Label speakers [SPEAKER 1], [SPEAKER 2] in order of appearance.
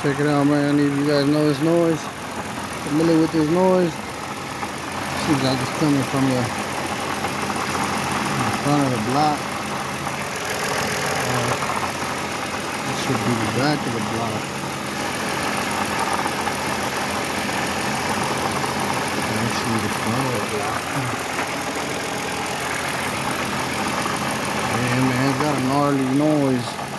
[SPEAKER 1] Check it out, man. If you guys know this noise, familiar with this noise, seems like it's coming from the front of the block. It should be the back of the block. Actually, the front of the block. Yeah, man, it's got a gnarly noise.